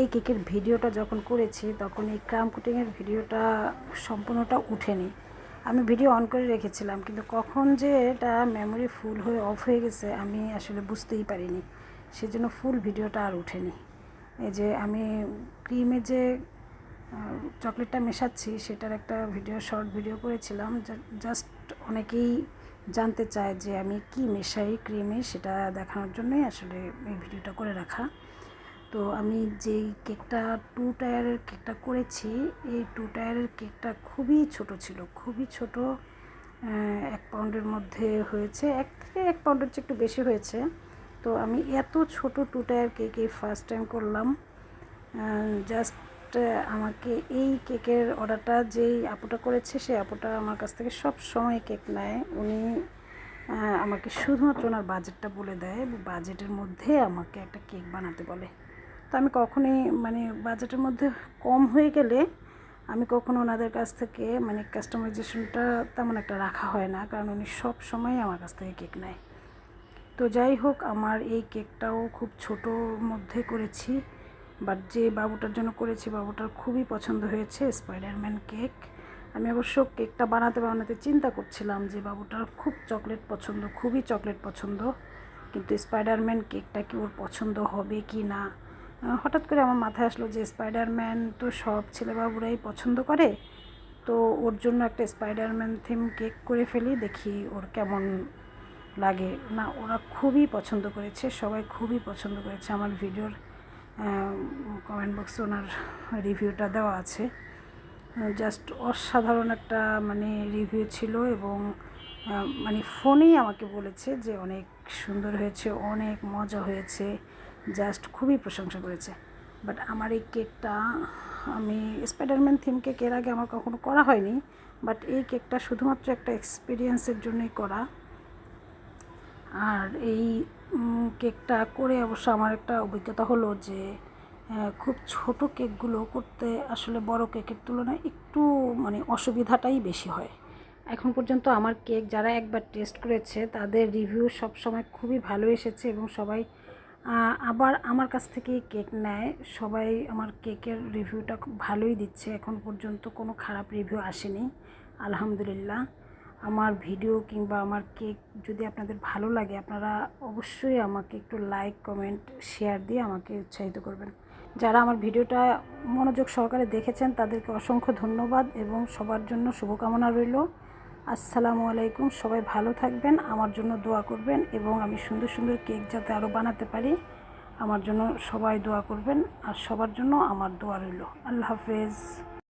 এই কেকের ভিডিওটা যখন করেছি তখন এই ক্রাম কোটিংয়ের ভিডিওটা সম্পূর্ণটা উঠেনি। আমি ভিডিও অন করে রেখেছিলাম, কিন্তু কখন যে এটা মেমোরি ফুল হয়ে অফ হয়ে গেছে আমি আসলে বুঝতেই পারিনি, সেজন্য ফুল ভিডিওটা আর উঠেনি। এই যে আমি ক্রিমে যে চকলেটটা মেশাচ্ছি সেটার একটা শর্ট ভিডিও করেছিলাম। জাস্ট অনেকেই জানতে চায় যে আমি কি মেশাই ক্রিমে, সেটা দেখানোর জন্যই আসলে এই ভিডিওটা করে রাখা। তো আমি যেই কেকটা 2 টায়ারের কেকটা করেছি, এই 2 টায়ারের কেকটা খুবই ছোট ছিল, খুবই ছোট। 1 পাউন্ডের মধ্যে হয়েছে, 1 পাউন্ডের চেয়ে একটু বেশি হয়েছে। তো আমি এত ছোট 2 টায়ার কেক এই ফার্স্ট টাইম করলাম। জাস্ট আমাকে এই কেকের অর্ডারটা যেই আপুটা করেছে, সেই আপুটা আমার কাছ থেকে সব সময় কেক নেয়। উনি আমাকে শুধুমাত্র ওনার বাজেটটা বলে দেয়, বাজেটের মধ্যে আমাকে একটা কেক বানাতে বলে। তো আমি কখনোই বাজেটের মধ্যে কম হয়ে গেলে আমি কখনো ওনাদের কাছ থেকে কাস্টমাইজেশনটা তেমন একটা রাখা হয় না, কারণ উনি সব সময় আমার কাছ থেকে কেক নেয়। তো যাই হোক, আমার এই কেকটাও খুব ছোটোর মধ্যে করেছি, বাট যে বাবুটার জন্য করেছি বাবুটার খুবই পছন্দ হয়েছে স্পাইডারম্যান কেক। আমি অবশ্য কেকটা বানাতে চিন্তা করছিলাম যে বাবুটার খুব চকলেট পছন্দ, খুবই চকলেট পছন্দ, কিন্তু স্পাইডারম্যান কেকটা কি ওর পছন্দ হবে কি না। হঠাৎ করে আমার মাথায় আসলো যে স্পাইডারম্যান তো সব ছেলেবাবুরাই পছন্দ করে, তো ওর জন্য একটা স্পাইডারম্যান থিম কেক করে ফেলি, দেখি ওর কেমন লাগে। না, ওরা খুবই পছন্দ করেছে, সবাই খুবই পছন্দ করেছে। আমার ভিডিওর কমেন্ট বক্সে ওনার রিভিউটা দেওয়া আছে। জাস্ট অসাধারণ একটা রিভিউ ছিল, এবং ফোনেই আমাকে বলেছে যে অনেক সুন্দর হয়েছে, অনেক মজা হয়েছে, জাস্ট খুবই প্রশংসা করেছে। বাট আমার এই কেকটা, আমি স্পাইডারম্যান থিম কেক এর আগে আমার কখনো করা হয়নি, বাট এই কেকটা শুধুমাত্র একটা এক্সপিরিয়েন্সের জন্যই করা। আর এই কেকটা করে অবশ্য আমার একটা অভিজ্ঞতা হলো যে খুব ছোট কেকগুলো করতে আসলে বড় কেকের তুলনায় একটু অসুবিধাটাই বেশি হয়। এখন পর্যন্ত আমার কেক যারা একবার টেস্ট করেছে তাদের রিভিউ সব সময় খুবই ভালো এসেছে, এবং সবাই আবার আমার কাছ থেকেই কেক নেয়। সবাই আমার কেকের রিভিউটা খুব ভালোই দিচ্ছে, এখন পর্যন্ত কোনো খারাপ রিভিউ আসেনি, আলহামদুলিল্লাহ। আমার ভিডিও কিংবা আমার কেক যদি আপনাদের ভালো লাগে, আপনারা অবশ্যই আমাকে একটু লাইক, কমেন্ট, শেয়ার দিয়ে আমাকে উৎসাহিত করবেন। যারা আমার ভিডিওটা মনোযোগ সহকারে দেখেছেন তাদেরকে অসংখ্য ধন্যবাদ, এবং সবার জন্য শুভকামনা রইল। আসসালামু আলাইকুম। সবাই ভালো থাকবেন, আমার জন্য দোয়া করবেন, এবং আমি সুন্দর সুন্দর কেক যাতে আরও বানাতে পারি আমার জন্য সবাই দোয়া করবেন, আর সবার জন্য আমার দোয়া রইল। আল্লাহ হাফেজ।